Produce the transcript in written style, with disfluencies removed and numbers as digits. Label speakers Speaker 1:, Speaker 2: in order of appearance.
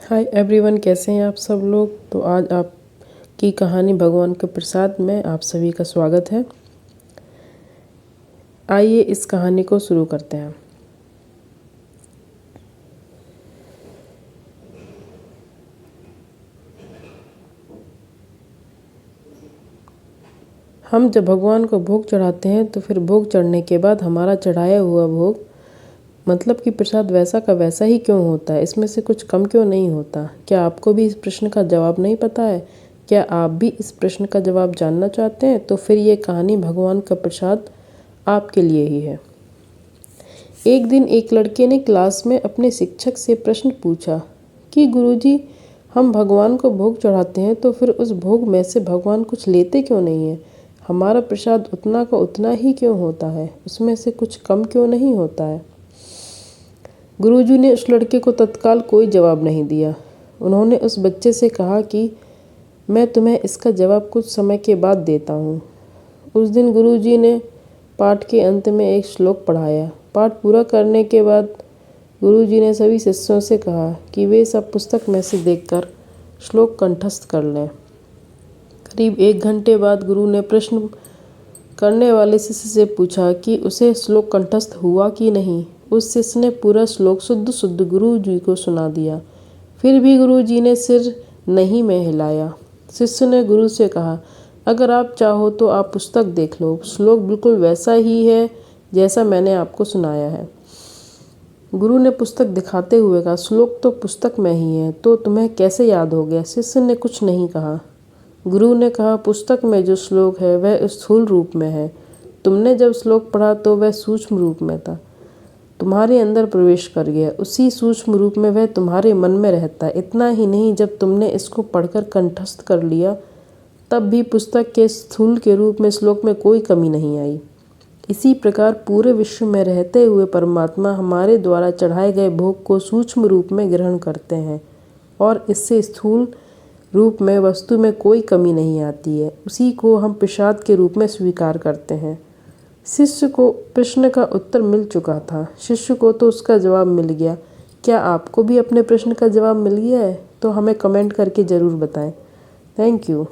Speaker 1: Hi everyone, कैसे हैं आप सब लोग। तो आज आपकी कहानी भगवान के प्रसाद में आप सभी का स्वागत है। आइए इस कहानी को शुरू करते हैं। हम जब भगवान को भोग चढ़ाते हैं तो फिर भोग चढ़ने के बाद हमारा चढ़ाया हुआ भोग मतलब कि प्रसाद वैसा का वैसा ही क्यों होता है, इसमें से कुछ कम क्यों नहीं होता। क्या आपको भी इस प्रश्न का जवाब नहीं पता है? क्या आप भी इस प्रश्न का जवाब जानना चाहते हैं? तो फिर ये कहानी भगवान का प्रसाद आपके लिए ही है। एक दिन एक लड़के ने क्लास में अपने शिक्षक से प्रश्न पूछा कि गुरुजी, हम भगवान को भोग चढ़ाते हैं तो फिर उस भोग में से भगवान कुछ लेते क्यों नहीं है? हमारा प्रसाद उतना का उतना ही क्यों होता है, उसमें से कुछ कम क्यों नहीं होता है? गुरुजी ने उस लड़के को तत्काल कोई जवाब नहीं दिया। उन्होंने उस बच्चे से कहा कि मैं तुम्हें इसका जवाब कुछ समय के बाद देता हूँ। उस दिन गुरुजी ने पाठ के अंत में एक श्लोक पढ़ाया। पाठ पूरा करने के बाद गुरुजी ने सभी शिष्यों से कहा कि वे सब पुस्तक में से देखकर श्लोक कंठस्थ कर लें। करीब 1 घंटे बाद गुरु ने प्रश्न करने वाले शिष्य से पूछा कि उसे श्लोक कंठस्थ हुआ कि नहीं। उस शिष्य ने पूरा श्लोक शुद्ध शुद्ध गुरु जी को सुना दिया। फिर भी गुरु जी ने सिर नहीं में हिलाया। शिष्य ने गुरु से कहा, अगर आप चाहो तो आप पुस्तक देख लो, श्लोक बिल्कुल वैसा ही है जैसा मैंने आपको सुनाया है। गुरु ने पुस्तक दिखाते हुए कहा, श्लोक तो पुस्तक में ही है, तो तुम्हें कैसे याद हो गया? शिष्य ने कुछ नहीं कहा। गुरु ने कहा, पुस्तक में जो श्लोक है वह स्थूल रूप में है। तुमने जब श्लोक पढ़ा तो वह सूक्ष्म रूप में था, तुम्हारे अंदर प्रवेश कर गया। उसी सूक्ष्म रूप में वह तुम्हारे मन में रहता है। इतना ही नहीं, जब तुमने इसको पढ़कर कंठस्थ कर लिया तब भी पुस्तक के स्थूल के रूप में श्लोक में कोई कमी नहीं आई। इसी प्रकार पूरे विश्व में रहते हुए परमात्मा हमारे द्वारा चढ़ाए गए भोग को सूक्ष्म रूप में ग्रहण करते हैं और इससे स्थूल रूप में वस्तु में कोई कमी नहीं आती है। उसी को हम प्रसाद के रूप में स्वीकार करते हैं। शिष्य को प्रश्न का उत्तर मिल चुका था। शिष्य को तो उसका जवाब मिल गया। क्या आपको भी अपने प्रश्न का जवाब मिल गया है? तो हमें कमेंट करके ज़रूर बताएं। Thank you.